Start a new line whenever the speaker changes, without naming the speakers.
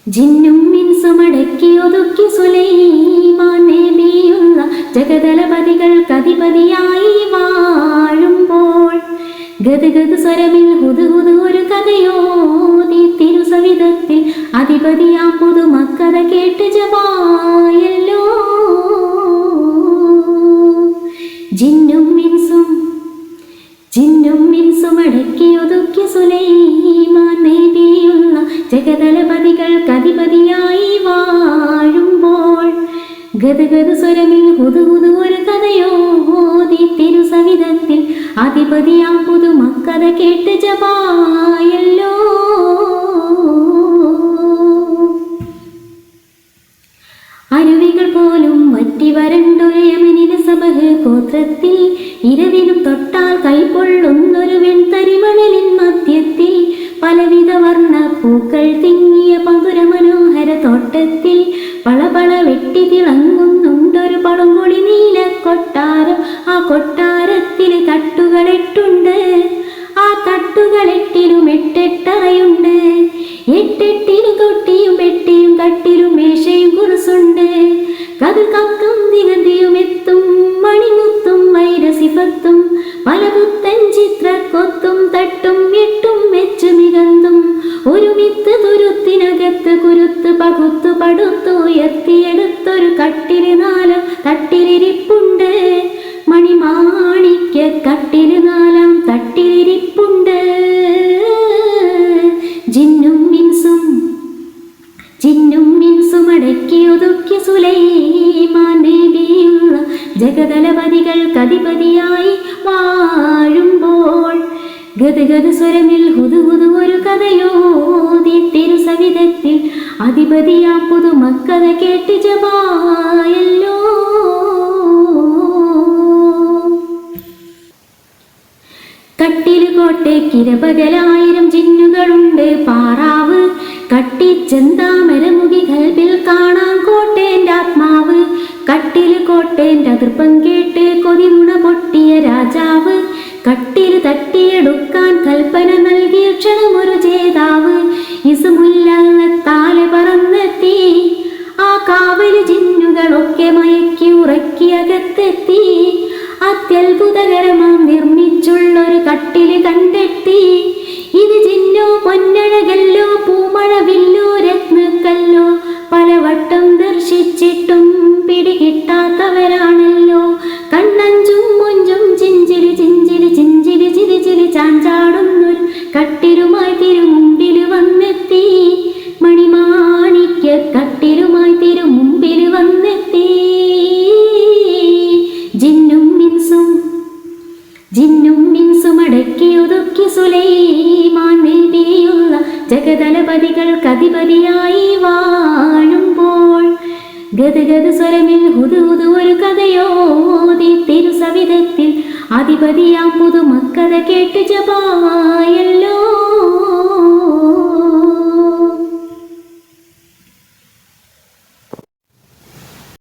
ജിന്നും മിൻസുമടക്കി ഒതുക്കി സുലൈമാൻ നബിയുള്ള ജഗദലപതികൾക്കധിപതിയായി വാഴുമ്പോൾ ഗദ്ഗദ് സ്വരമിൽ ഹുദ്ഹുദ് ഒരു കഥയോതി തിരുസവിധത്തിൽ അധിപതിയാം പുതുമക്കഥ കേട്ട് ജവായല്ലോ. ജിന്നും മിൻസും അടക്കി ഒതുക്കി സുലൈമാൻ നബിയുള്ള ജഗദലപതികൾക്കധിപതിയായി വാഴുമ്പോൾ ഗദ്ഗദ് സ്വരമിൽ ഹുദ്ഹുദ് ഒരു കഥയോതി തിരുസവിധത്തിൽ അധിപതിയാം പുതുമക്കഥ കേട്ട് ജവായല്ലോ. അരുവികൾ പോലും വറ്റി വരണ്ടൊരു യമനിലെ സബഹ് ഗോത്രത്തിൽ ഇരവിലും തൊട്ടാൽ കൈപ്പൊള്ളുന്നൊരു വെൺതരിമണലിൻ മധ്യത്തിൽ പലവിധ വർണ്ണ പൂക്കൾ തിങ്ങിയ പങ്കുര മനോഹര തോട്ടത്തിൽ പളപള വെട്ടി തിളങ്ങുന്നുണ്ടൊരു പളുങ്കൊളി നീല കൊട്ടാരം. ആ കൊട്ടാരത്തിൽ തട്ടുകളെട്ടുണ്ട്, ആ തട്ടുകളെട്ടിലും എട്ടെട്ടറയുണ്ട്. എട്ടെട്ടിലും തൊട്ടിയും പെട്ടിയും കട്ടിലും മേശയും കുറുസുണ്ട്. കതിർ കക്കും ദിഗന്തിയും എത്തും മണിമുത്തും വൈരസിഫത്തും പല പുത്തൻ ചിത്രക്കൊത്തും തട്ടും എട്ടും വെച്ച് മികന്തും ഒരു മിത്ത് തുരുത്തിനകത്ത് കുരുത്ത് പകുത്തു പടുത്തു ഉയർത്തിയെടുത്തൊരു കട്ടില് നാലാം തട്ടിലിരിപ്പുണ്ട്. മണിമാണിക്യ കട്ടില് നാലാം തട്ടിലിരിപ്പുണ്ട്. ജിന്നും മിൻസും അടക്കി ഒതുക്കി സുലൈമാൻ നബിയുള്ള ജഗദലപതികൾക്കധിപതിയായി വാഴുമ്പോൾ ഗദ്ഗദ് സ്വരമിൽ ഹുദ്ഹുദ് ഒരു കഥയോതി തിരുസവിധത്തിൽ അധിപതിയാം പുതുമക്കഥ കേട്ട് ജവായല്ലോ. കട്ടില് കോട്ടയ്ക്കിരപകലായിരം ജിന്നുകളുണ്ട് പാറാവ് കട്ടിച്ചെന്താമരമുഖി കൽബിൽ കാണാം കോട്ടേൻ്റെ ആത്മാവ്. കട്ടില് കോട്ടേൻ്റെ അതിർപ്പം കേട്ട് കൊതി നുണ പൊട്ടിയ രാജാവ് കട്ടില് തട്ടിയെടുക്കാൻ കൽപ്പന നൽകിയ ക്ഷണമൊരു ജേതാവ്. ഇസുമുല്ലാല പറന്നെത്തി ആ കാവല് ജിന്നുകളൊക്കെ മയക്കി ഉറക്കി അകത്തെത്തി. അത്യത്ഭുതകരമാം നിർമ്മിച്ചുള്ളൊരു കട്ടില് കണ്ടെത്തി. ഇത് ജിന്നോ പൊന്നഴകല്ലോ പൂമഴവില്ലോ രത്നക്കല്ലോ പലവട്ടം ദർശിച്ചിട്ടും പിടികിട്ടാത്തവരാണല്ലോ. കണ്ണഞ്ചും മൊഞ്ചും ചിഞ്ചിരി ചിഞ്ചിരി ചിഞ്ചിരി ചിരി ചിരി ചാഞ്ചാടുന്നൊരു കട്ടിലുമായി തിരുമുമ്പിൽ വന്നെത്തി. മണിമാണിക്യ കട്ടിലുമായി തിരുമുമ്പിൽ വന്നെത്തി. ജിന്നും മിൻസും അടക്കി ഒതുക്കി സുലൈമാൻ നബിയുള്ള ജഗദലപതികൾക്കധിപതിയായി വാഴുമ്പോൾ ഗദ്ഗദ് സ്വരമിൽ ഹുദ്ഹുദ് ഒരു കഥയോതി തിരുസവിധത്തിൽ അധിപതിയാം പുതുമക്കഥ കേട്ട് ജവായല്ലോ.